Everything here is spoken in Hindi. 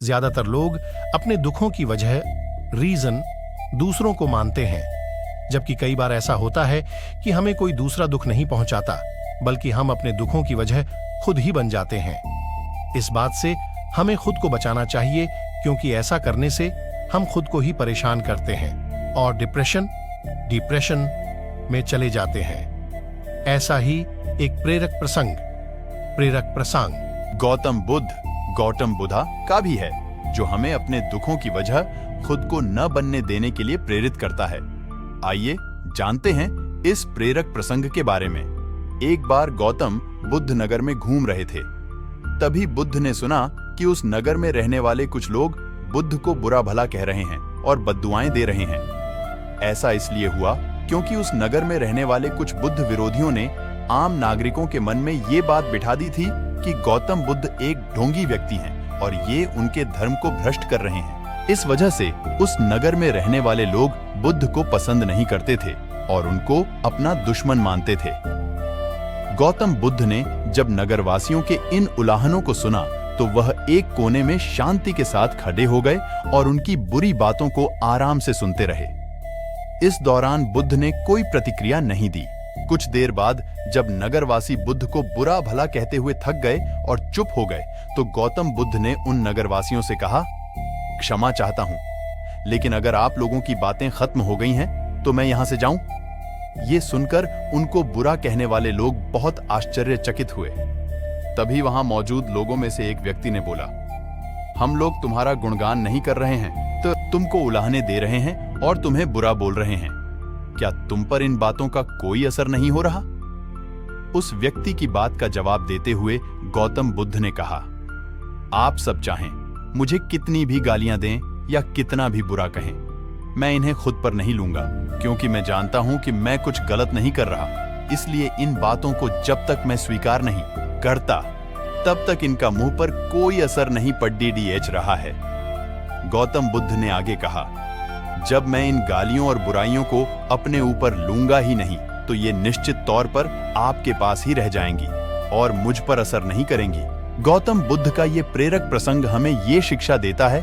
ज्यादातर लोग अपने दुखों की वजह रीजन दूसरों को मानते हैं, जबकि कई बार ऐसा होता है कि हमें कोई दूसरा दुख नहीं पहुंचाता, बल्कि हम अपने दुखों की वजह खुद ही बन जाते हैं। इस बात से हमें खुद को बचाना चाहिए, क्योंकि ऐसा करने से हम खुद को ही परेशान करते हैं और डिप्रेशन में चले जाते हैं। ऐसा ही एक प्रेरक प्रसंग गौतम बुद्धा का भी है, जो हमें अपने दुखों की वजह खुद को न बनने देने के लिए प्रेरित करता है। आइए जानते हैं इस प्रेरक प्रसंग के बारे में। एक बार गौतम बुद्ध नगर में घूम रहे थे। तभी बुद्ध ने सुना कि उस नगर में रहने वाले कुछ लोग बुद्ध को बुरा भला कह रहे हैं और बद्दुआएं दे रहे हैं। ऐसा इसलिए हुआ क्योंकि उस नगर में रहने वाले कुछ बुद्ध विरोधियों ने आम नागरिकों के मन में ये बात बिठा दी थी कि गौतम बुद्ध एक ढोंगी व्यक्ति हैं और ये उनके धर्म को भ्रष्ट कर रहे हैं। इस वजह से उस नगर में रहने वाले लोग बुद्ध को पसंद नहीं करते थे और उनको अपना दुश्मन मानते थे। गौतम बुद्ध ने जब नगरवासियों के इन उलाहनों को सुना तो वह एक कोने में शांति के साथ खड़े हो गए और उनकी बुरी बातों को आराम से सुनते रहे। इस दौरान बुद्ध ने कोई प्रतिक्रिया नहीं दी। कुछ देर बाद जब नगरवासी बुद्ध को बुरा भला कहते हुए थक गए और चुप हो गए, तो गौतम बुद्ध ने उन नगरवासियों से कहा, क्षमा चाहता हूं, लेकिन अगर आप लोगों की बातें खत्म हो गई हैं तो मैं यहां से जाऊं? ये सुनकर उनको बुरा कहने वाले लोग बहुत आश्चर्यचकित हुए। तभी वहां मौजूद लोगों में से एक व्यक्ति ने बोला, हम लोग तुम्हारा गुणगान नहीं कर रहे हैं, तो तुमको उलाहने दे रहे हैं और तुम्हें बुरा बोल रहे हैं। क्या तुम पर इन बातों का कोई असर नहीं हो रहा? उस व्यक्ति की बात का जवाब देते हुए गौतम बुद्ध ने कहा, आप सब चाहें मुझे कितनी भी गालियां दें या कितना भी बुरा कहें, मैं इन्हें खुद पर नहीं लूंगा, क्योंकि मैं जानता हूं कि मैं कुछ गलत नहीं कर रहा। इसलिए इन बातों को जब तक मैं स्वीकार नहीं करता, तब तक इनका मुंह पर कोई असर नहीं पड़ रहा है। गौतम बुद्ध ने आगे कहा, जब मैं इन गालियों और बुराइयों को अपने ऊपर लूंगा ही नहीं, तो ये निश्चित तौर पर आपके पास ही रह जाएंगी और मुझ पर असर नहीं करेंगी। गौतम बुद्ध का ये प्रेरक प्रसंग हमें ये शिक्षा देता है